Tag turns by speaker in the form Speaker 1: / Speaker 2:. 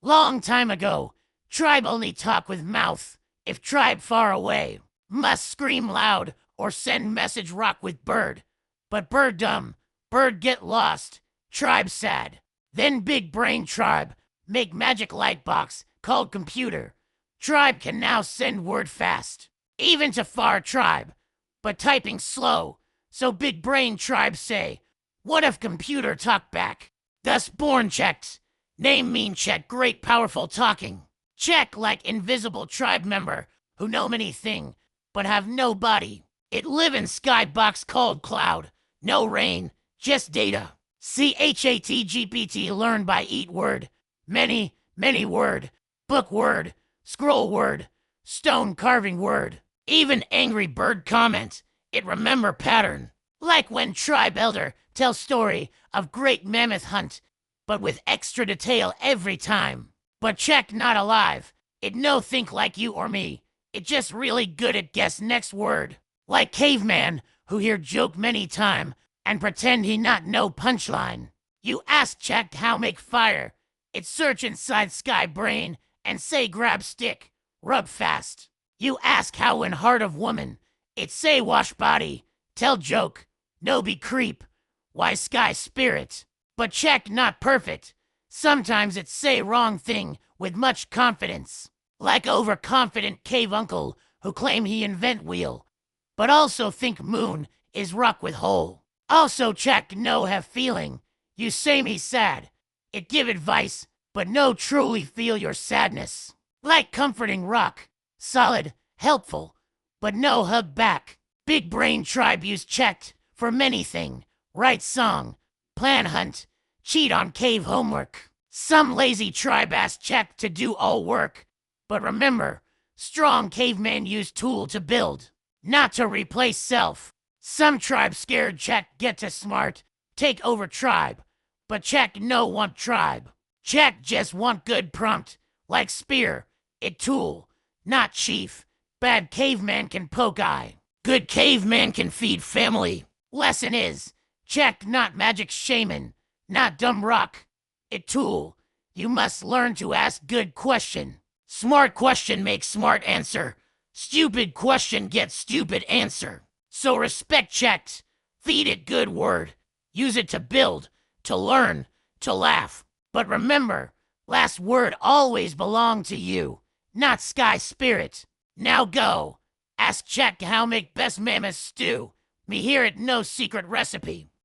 Speaker 1: Long time ago, tribe only talk with mouth. If tribe far away, must scream loud or send message rock with bird. But bird dumb, bird get lost, tribe sad. Then big brain tribe make magic light box called computer. Tribe can now send word fast, even to far tribe, but typing slow. So big brain tribe say, what if computer talk back? Thus born checked. Name mean check great powerful talking. Check like invisible tribe member who know many thing, but have no body. It live in skybox called cloud. No rain, just data. ChatGPT learn by eat word. Many, many word. Book word. Scroll word. Stone carving word. Even angry bird comment. It remember pattern. Like when tribe elder tell story of great mammoth hunt, but with extra detail every time. But check not alive. It no think like you or me. It just really good at guess next word. Like Caveman, who hear joke many time and pretend he not know punchline. You ask check how make fire. It search inside sky brain and say grab stick, rub fast. You ask how in heart of woman. It say wash body, tell joke, no be creep. Why sky spirit? But check not perfect. Sometimes it say wrong thing with much confidence. Like overconfident cave uncle who claim he invent wheel, but also think moon is rock with hole. Also check no have feeling. You say me sad. It give advice, but no truly feel your sadness. Like comforting rock, solid, helpful, but no hug back. Big brain tribe use checked for many thing. Write song, plan hunt, cheat on cave homework. Some lazy tribe ask check to do all work. But remember, strong caveman use tool to build, not to replace self. Some tribe scared check get to smart, take over tribe. But check no want tribe. Check just want good prompt, like spear, it tool, not chief. Bad caveman can poke eye. Good caveman can feed family. Lesson is, check not magic shaman, not dumb rock. It tool. You must learn to ask good question. Smart question makes smart answer. Stupid question gets stupid answer. So respect checked. Feed it good word. Use it to build, to learn, to laugh. But remember, last word always belong to you, not sky spirit. Now go. Ask check how make best mammoth stew. Me hear it no secret recipe.